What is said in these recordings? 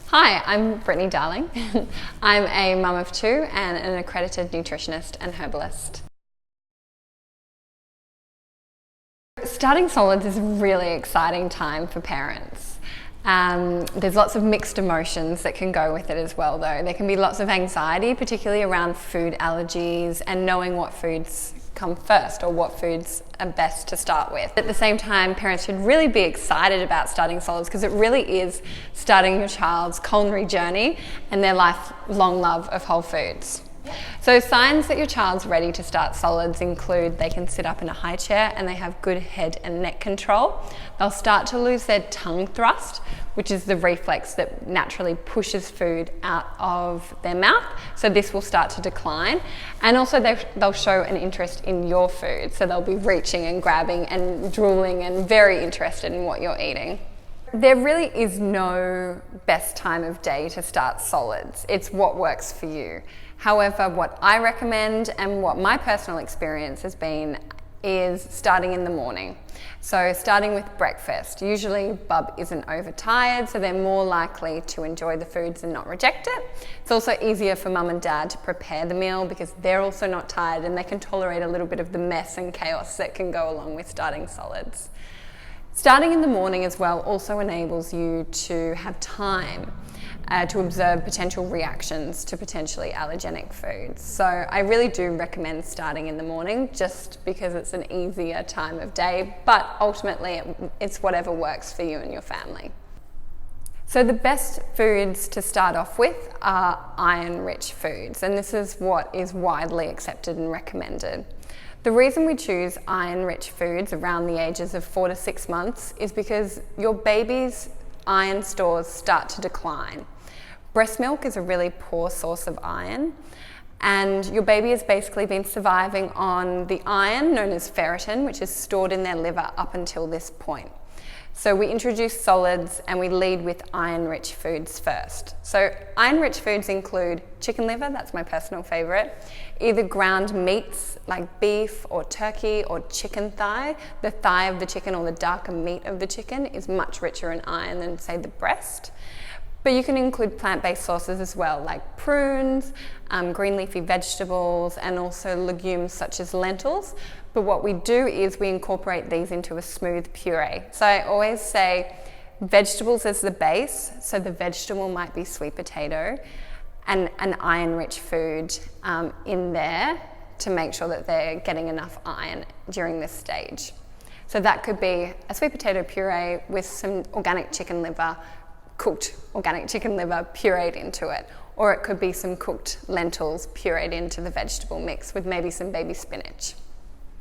Hi, I'm Brittany Darling. I'm a mum of two and an accredited nutritionist and herbalist. Starting solids is a really exciting time for parents. There's lots of mixed emotions that can go with it as well though. There can be lots of anxiety, particularly around food allergies and knowing what foods come first or what foods are best to start with. At the same time, parents should really be excited about starting solids because it really is starting your child's culinary journey and their lifelong love of whole foods. So signs that your child's ready to start solids include they can sit up in a high chair and they have good head and neck control. They'll start to lose their tongue thrust, which is the reflex that naturally pushes food out of their mouth. So this will start to decline. And also they'll show an interest in your food. So they'll be reaching and grabbing and drooling and very interested in what you're eating. There really is no best time of day to start solids. It's what works for you. However, what I recommend and what my personal experience has been is starting in the morning. So starting with breakfast. Usually bub isn't overtired, so they're more likely to enjoy the foods and not reject it. It's also easier for mum and dad to prepare the meal because they're also not tired and they can tolerate a little bit of the mess and chaos that can go along with starting solids. Starting in the morning as well also enables you to have time to observe potential reactions to potentially allergenic foods. So I really do recommend starting in the morning just because it's an easier time of day, but ultimately it's whatever works for you and your family. So the best foods to start off with are iron-rich foods, and this is what is widely accepted and recommended. The reason we choose iron-rich foods around the ages of 4 to 6 months is because your baby's iron stores start to decline. Breast milk is a really poor source of iron, and your baby has basically been surviving on the iron known as ferritin, which is stored in their liver up until this point. So we introduce solids and we lead with iron-rich foods first. So iron-rich foods include chicken liver, that's my personal favorite, either ground meats like beef or turkey or chicken thigh. The thigh of the chicken or the darker meat of the chicken is much richer in iron than, say, the breast. But you can include plant-based sources as well, like prunes, green leafy vegetables, and also legumes such as lentils. But what we do is we incorporate these into a smooth puree. So I always say vegetables as the base, so the vegetable might be sweet potato, and an iron-rich food in there to make sure that they're getting enough iron during this stage. So that could be a sweet potato puree with some organic chicken liver, cooked organic chicken liver pureed into it, or it could be some cooked lentils pureed into the vegetable mix with maybe some baby spinach.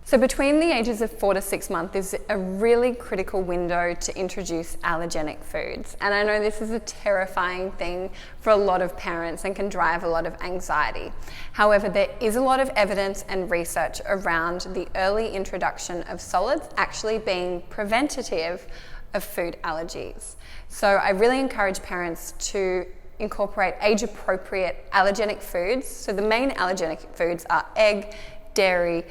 So between the ages of 4 to 6 months is a really critical window to introduce allergenic foods. And I know this is a terrifying thing for a lot of parents and can drive a lot of anxiety. However, there is a lot of evidence and research around the early introduction of solids actually being preventative of food allergies. So I really encourage parents to incorporate age-appropriate allergenic foods. So the main allergenic foods are egg, dairy,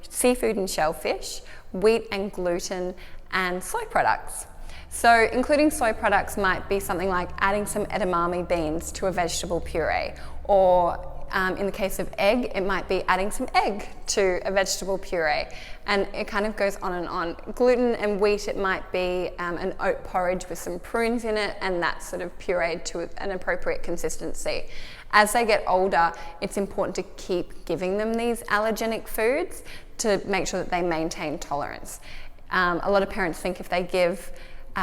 seafood and shellfish, wheat and gluten, and soy products. So including soy products might be something like adding some edamame beans to a vegetable puree, or in the case of egg, it might be adding some egg to a vegetable puree, and it kind of goes on and on. Gluten and wheat, it might be an oat porridge with some prunes in it, and that's sort of pureed to an appropriate consistency. As they get older, it's important to keep giving them these allergenic foods to make sure that they maintain tolerance. A lot of parents think if they give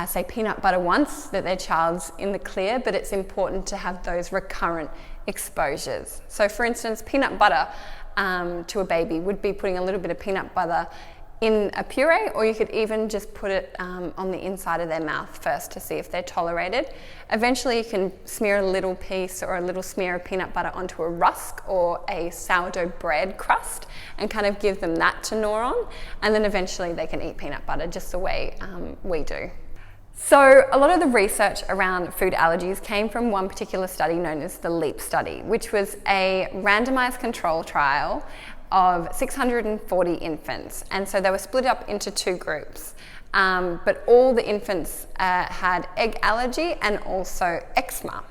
say peanut butter once, that their child's in the clear, but it's important to have those recurrent exposures. So for instance, peanut butter to a baby would be putting a little bit of peanut butter in a puree, or you could even just put it on the inside of their mouth first to see if they're tolerated. Eventually you can smear a little piece or a little smear of peanut butter onto a rusk or a sourdough bread crust and kind of give them that to gnaw on, and then eventually they can eat peanut butter just the way we do. So a lot of the research around food allergies came from one particular study known as the LEAP study, which was a randomized control trial of 640 infants. And so they were split up into two groups. But all the infants had egg allergy and also eczema.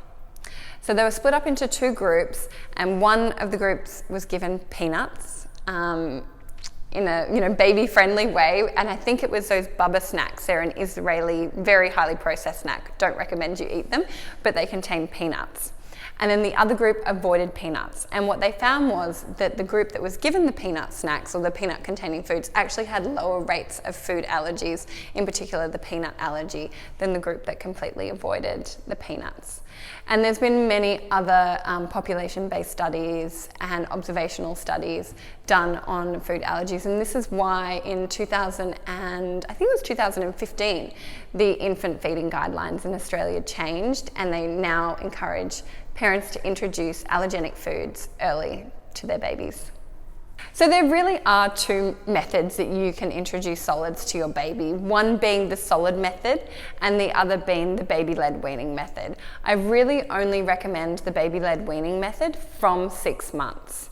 So they were split up into 2 groups, and one of the groups was given peanuts in a baby-friendly way, and I think it was those Bubba snacks. They're an Israeli, very highly processed snack. Don't recommend you eat them, but they contain peanuts. And then the other group avoided peanuts. And what they found was that the group that was given the peanut snacks or the peanut containing foods actually had lower rates of food allergies, in particular the peanut allergy, than the group that completely avoided the peanuts. And there's been many other population-based studies and observational studies done on food allergies, and this is why in 2015, the infant feeding guidelines in Australia changed, and they now encourage parents to introduce allergenic foods early to their babies. So there really are 2 methods that you can introduce solids to your baby, one being the solid method and the other being the baby-led weaning method. I really only recommend the baby-led weaning method from 6 months.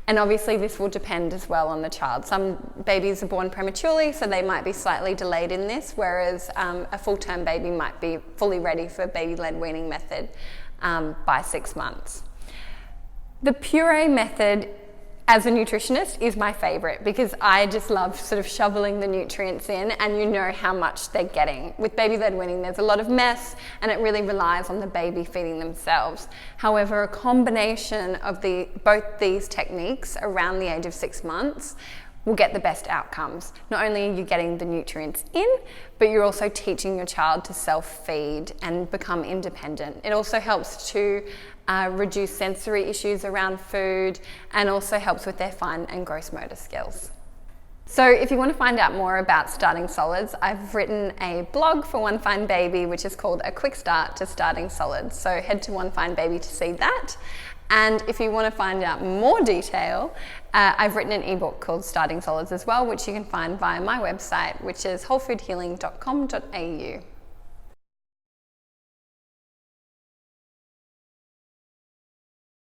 And obviously this will depend as well on the child. Some babies are born prematurely, so they might be slightly delayed in this, whereas a full-term baby might be fully ready for baby-led weaning method by 6 months. The puree method, as a nutritionist, is my favorite because I just love sort of shoveling the nutrients in, and you know how much they're getting. With baby-led weaning, there's a lot of mess, and it really relies on the baby feeding themselves. However, a combination of both these techniques around the age of 6 months will get the best outcomes. Not only are you getting the nutrients in, but you're also teaching your child to self-feed and become independent. It also helps to reduce sensory issues around food, and also helps with their fine and gross motor skills. So if you want to find out more about starting solids, I've written a blog for One Fine Baby, which is called A Quick Start to Starting Solids. So head to One Fine Baby to see that. And if you want to find out more detail, I've written an ebook called Starting Solids as well, which you can find via my website, which is wholefoodhealing.com.au.